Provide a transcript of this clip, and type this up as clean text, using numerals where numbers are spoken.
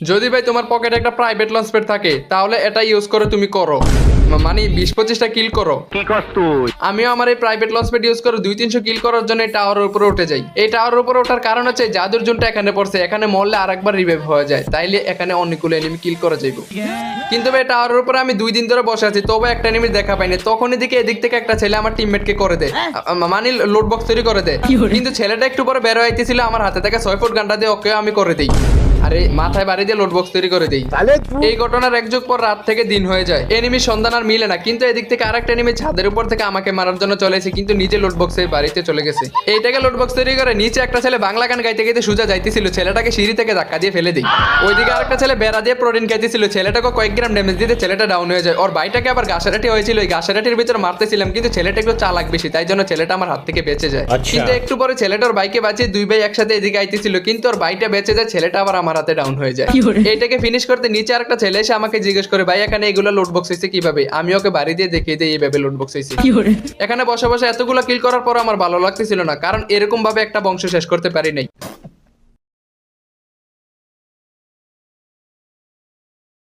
যদি ভাই তোমার পকেটে একটা প্রাইভেট লঞ্চ প্যাড থাকে তাহলে এটা ইউজ করে তুমি করো, মানে 20-25টা কিল করো। কি কস তুই? আমিও আমার এই প্রাইভেট লঞ্চ প্যাড ইউজ করে 200-300 কিল করার জন্য এই টাওয়ারের উপরে উঠে যাই। এই টাওয়ারের উপরে ওঠার কারণ হচ্ছে জাদুর জোনটা এখানে পড়ছে, এখানে মরলে আরেকবার রিভাইভ হয়ে যায়, তাইলে এখানে অনেকগুলো এনিমি কিল করা যাইব। কিন্তু ভাই টাওয়ারের উপরে আমি 2 দিন ধরে বসে আছি, তবে একটা এনিমি দেখা পাইনি। তখন এদিক থেকে একটা ছেলে আমার টিমমেটকে করে দেয়, মানে লোড বক্স তৈরি করে দেয়। কিন্তু ছেলেটা একটু পরে বের হইতেছিল, আমার হাতে থেকে 6 ফুট গানটা দিয়ে ওকে আমি করে দেই, আরে মাথায় বাড়ি দিয়ে লোড বক্স তৈরি করে দেই। এই ঘটনার এক যুগ পর রাত থেকে দিন হয়ে যায়, এনিমি সন্ধান আর মিলে না। কিন্তু এদিক থেকে আরেকটা এনিমি ছাদের উপর থেকে আমাকে মারার জন্য চলেছে, কিন্তু নিজে লোড বক্সে বাড়িতে চলে গেছে। এইটাকে লোড বক্স তৈরি করে নিচে একটা ছেলে বাংলা গান গাইতে গাইতে সোজা যাইতেছিল, ছেলেটাকে সিঁড়ি থেকে ধাক্কা দিয়ে ফেলে দিই। ওইদিকে আরেকটা ছেলে বেড়া দিয়ে প্রোটিন খাইতেছিল, ছেলেটাকে কয়েক গ্রাম ড্যামেজ দিতে ছেলেটা ডাউন হয়ে যায়। ওর ভাইটাকে আবার ঘাসারাটি হয়েছিল, ওই ঘাসারাটির ভিতরে মারতেছিলাম, কিন্তু ছেলেটা একটু চালাক বেশি, তাই জন্য ছেলেটা আমার হাত থেকে বেঁচে যায়। কিন্তু একটু পরে ছেলেটার বাইকে বাঁচিয়ে 2 ভাই একসাথে এদিকে আইতেছিল, কিন্তু ওর ভাইটা বেঁচে যায়, ছেলেটা আবার আমার হাতে ডাউন হয়ে যায়। এইটাকে ফিনিশ করতে নিচে আরেকটা ছেলে এসে আমাকে জিজ্ঞেস করে, ভাই এখানে এগুলো লোড বক্স হয়েছে কিভাবে? আমি ওকে বাড়ি দিয়ে দেখিয়ে দিই এইভাবে লোড বক্স হয়েছে। এখানে বসে বসে এতগুলো কিল করার পর আমার ভালো লাগতেছিল না, কারণ এরকম ভাবে একটা বংশ শেষ করতে পারি নাই।